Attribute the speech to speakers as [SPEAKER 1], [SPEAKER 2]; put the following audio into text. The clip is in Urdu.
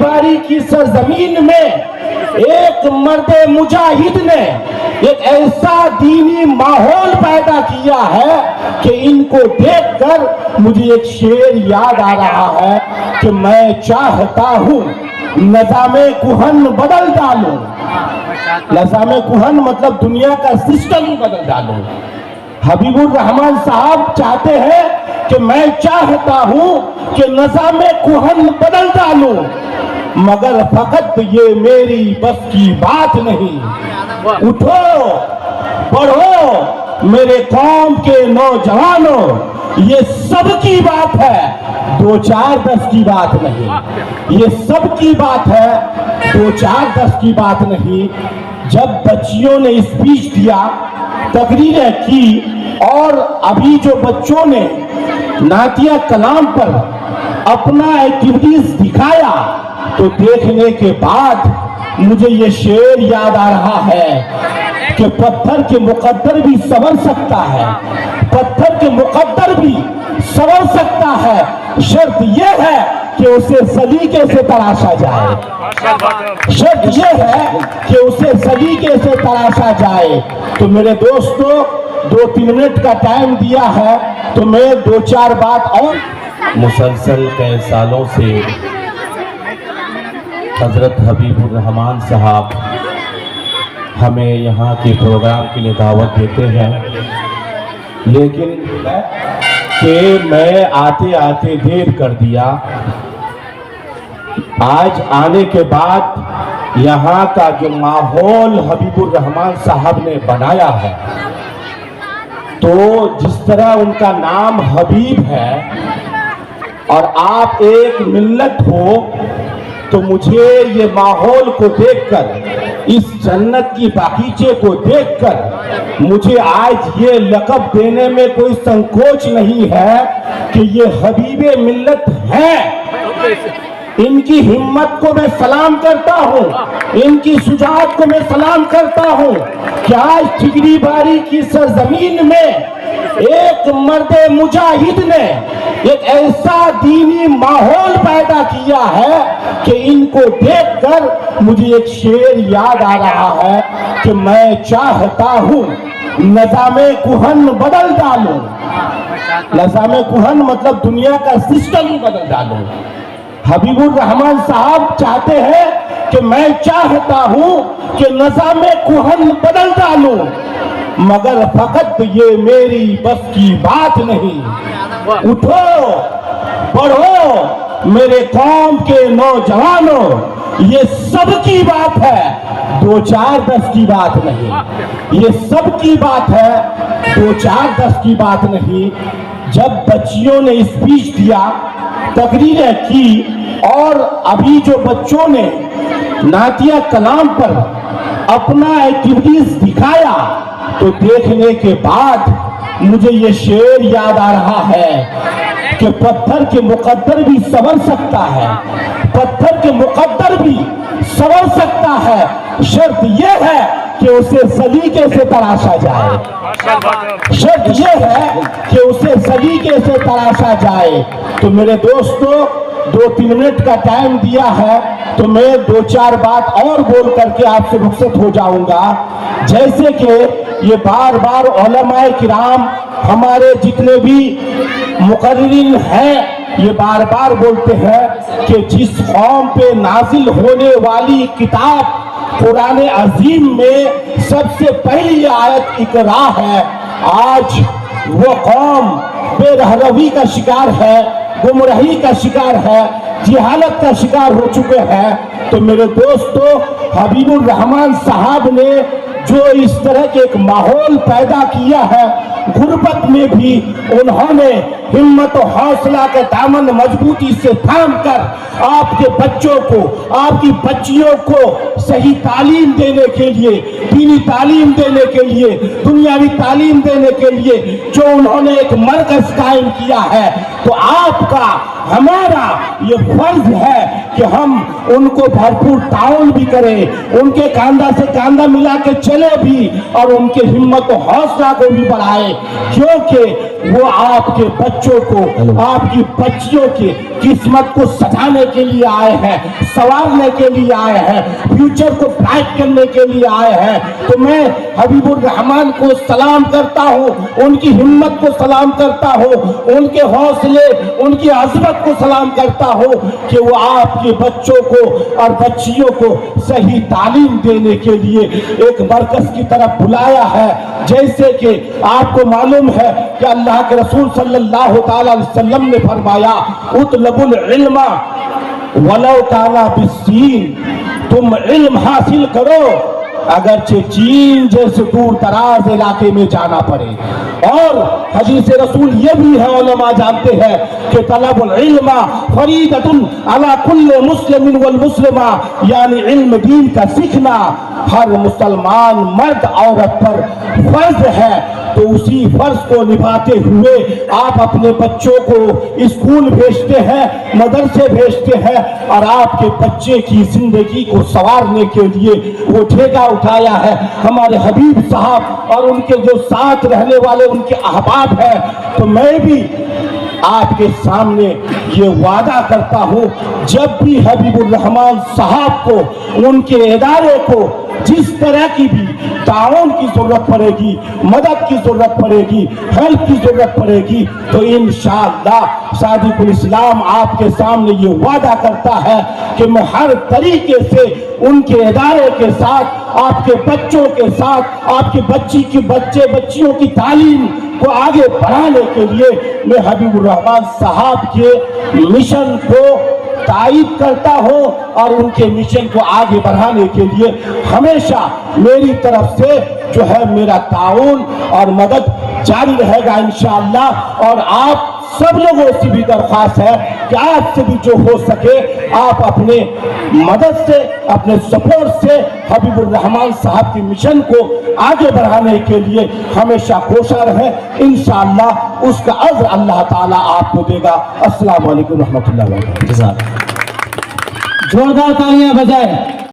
[SPEAKER 1] باری کی سرزمین میں ایک مرد مجاہد نے ایک ایسا دینی ماحول پیدا کیا ہے کہ ان کو دیکھ کر مجھے ایک شعر یاد آ رہا ہے کہ میں چاہتا ہوں نظام کہن بدل ڈالوں. نظام کہن مطلب دنیا کا سسٹم ہی بدل ڈالوں. حبیب الرحمان صاحب چاہتے ہیں کہ میں چاہتا ہوں کہ نظام کہن بدل ڈالوں، مگر فقط یہ میری بس کی بات نہیں. اٹھو پڑھو میرے قوم کے نوجوانوں، یہ سب کی بات ہے، 2 4 10 کی بات نہیں. یہ سب کی بات ہے، 2 4 10 کی بات نہیں. جب بچیوں نے اسپیچ دیا، تقریریں کی، اور ابھی جو بچوں نے نعتیہ کلام پر اپنا ایکٹیویٹیز دکھایا، تو دیکھنے کے بعد مجھے یہ شعر یاد آ رہا ہے کہ پتھر کے مقدر بھی سنور سکتا ہے، پتھر کے مقدر بھی سنور سکتا ہے، شرط یہ ہے کہ اسے سلیقے سے تراشا جائے. شرط یہ ہے کہ اسے سلیقے سے تراشا جائے. تو میرے دوستو 2-3 منٹ کا ٹائم دیا ہے، تو میں 2 4 بات اور. مسلسل کئی سالوں سے حضرت حبیب الرحمان صاحب ہمیں یہاں کے پروگرام کے لیے دعوت دیتے ہیں، لیکن کہ میں آتے آتے دیر کر دیا. آج آنے کے بعد یہاں کا جو ماحول حبیب الرحمان صاحب نے بنایا ہے، تو جس طرح ان کا نام حبیب ہے اور آپ ایک ملت ہو، تو مجھے یہ ماحول کو دیکھ کر، اس جنت کی باغیچے کو دیکھ کر، مجھے آج یہ لقب دینے میں کوئی سنکوچ نہیں ہے کہ یہ حبیب ملت ہیں. ان کی ہمت کو میں سلام کرتا ہوں، ان کی شجاعت کو میں سلام کرتا ہوں کہ آج ٹھگری باری کی سرزمین میں ایک مرد مجاہد نے ایک ایسا دینی ماحول پیدا کیا ہے کہ ان کو دیکھ کر مجھے ایک شعر یاد آ رہا ہے کہ میں چاہتا ہوں نظام کہن بدل ڈالوں. نظام کہن مطلب دنیا کا سسٹم ہی بدل ڈالوں. حبیب الرحمان صاحب چاہتے ہیں کہ میں چاہتا ہوں کہ نظام کہن بدل ڈالوں، مگر فقط یہ میری بس کی بات نہیں. اٹھو پڑھو میرے قوم کے نوجوانوں، یہ سب کی بات ہے، 2 4 10 کی بات نہیں. یہ سب کی بات ہے، 2 4 10 کی بات نہیں. جب بچیوں نے اسپیچ دیا، تقریریں کی، اور ابھی جو بچوں نے نعتیہ کلام پر اپنا ایکٹیویٹیز دکھایا، تو دیکھنے کے بعد مجھے یہ شعر یاد آ رہا ہے کہ پتھر کے مقدر بھی سنور سکتا ہے، پتھر کے مقدر بھی سنور سکتا ہے، شرط یہ ہے کہ اسے سلیقے سے تراشا جائے. شرط یہ ہے کہ اسے سلیقے سے تراشا جائے. تو میرے دوستو 2-3 منٹ کا ٹائم دیا ہے، تو میں 2 4 بات اور بول کر کے آپ سے رخصت ہو جاؤں گا. جیسے کہ یہ بار بار علماء کرام، ہمارے جتنے بھی مقررین ہیں، یہ بار بار بولتے ہیں کہ جس قوم پہ نازل ہونے والی کتاب قرآن عظیم میں سب سے پہلی آیت اقرا ہے، آج وہ قوم بے رہروی کا شکار ہے، گمراہی کا شکار ہے، جہالت کا شکار ہو چکے ہیں. تو میرے دوستو حبیب الرحمان صاحب نے جو اس طرح کے ایک ماحول پیدا کیا ہے، غربت میں بھی انہوں نے ہمت و حوصلہ کے دامن مضبوطی سے تھام کر آپ کے بچوں کو، آپ کی بچیوں کو صحیح تعلیم دینے کے لیے، دینی تعلیم دینے کے لیے، دنیاوی تعلیم دینے کے لیے جو انہوں نے ایک مرکز قائم کیا ہے، تو آپ کا ہمارا یہ فرض ہے کہ ہم ان کو بھرپور تعاون بھی کریں، ان کے کاندھا سے کاندھا ملا کے چلے بھی، اور ان کے ہمت و حوصلہ کو بھی بڑھائے، کیونکہ وہ آپ کے بچوں کو، آپ کی بچیوں کی قسمت کو سجانے کے لیے آئے ہیں، سنوارنے کے لیے آئے ہیں، فیوچر کو برائٹ کرنے کے لیے آئے ہیں۔ تو میں حبیب الرحمان کو سلام کرتا ہوں، ان کی ہمت کو سلام کرتا ہوں، ان کے حوصلے، ان کی عظمت کو سلام کرتا ہوں کہ وہ آپ کے بچوں کو اور بچیوں کو صحیح تعلیم دینے کے لیے ایک مرکز کی طرف بلایا ہے۔ جیسے کہ آپ کو معلوم ہے کہ اللہ کے رسول صلی اللہ تعالی علیہ وسلم نے فرمایا اطلب العلم ولو کان بالصین، تم علم حاصل کرو اگرچہ چین جیسے دور دراز علاقے میں جانا پڑے۔ اور حدیث رسول یہ بھی ہے، علماء جانتے ہیں کہ طلب العلم فریضۃ علی کل مسلم والمسلمہ، یعنی علم دین کا سیکھنا ہر مسلمان مرد عورت پر فرض ہے۔ تو اسی فرض کو نبھاتے ہوئے آپ اپنے بچوں کو اسکول بھیجتے ہیں، مدرسے بھیجتے ہیں، اور آپ کے بچے کی زندگی کو سنوارنے کے لیے وہ ٹھیکہ اٹھایا ہے ہمارے حبیب صاحب اور ان کے جو ساتھ رہنے والے ان کے احباب ہیں۔ تو میں بھی آپ کے سامنے یہ وعدہ کرتا ہوں، جب بھی حبیب الرحمان صاحب کو، ان کے ادارے کو جس طرح کی بھی تعاون کی ضرورت پڑے گی، مدد کی ضرورت پڑے گی، ہیلپ کی ضرورت پڑے گی، تو انشاءاللہ صادق الاسلام آپ کے سامنے یہ وعدہ کرتا ہے کہ میں ہر طریقے سے ان کے ادارے کے ساتھ، آپ کے بچوں کے ساتھ، آپ کے بچیوں کی تعلیم کو آگے بڑھانے کے لیے میں حبیب الرحمان صاحب کے مشن کو تائید کرتا ہوں، اور ان کے مشن کو آگے بڑھانے کے لیے ہمیشہ میری طرف سے جو ہے میرا تعاون اور مدد جاری رہے گا انشاءاللہ۔ اور آپ سب لوگوں سے بھی درخواست ہے کہ آپ سے بھی جو ہو سکے آپ اپنے مدد سے، اپنے سپورٹ سے حبیب الرحمان صاحب کی مشن کو آگے بڑھانے کے لیے ہمیشہ کوشاں رہیں، انشاءاللہ اس کا اجر اللہ تعالیٰ آپ کو دے گا۔ السلام علیکم ورحمۃ اللہ وبرکاتہ۔
[SPEAKER 2] زوردار تالیاں بجائے۔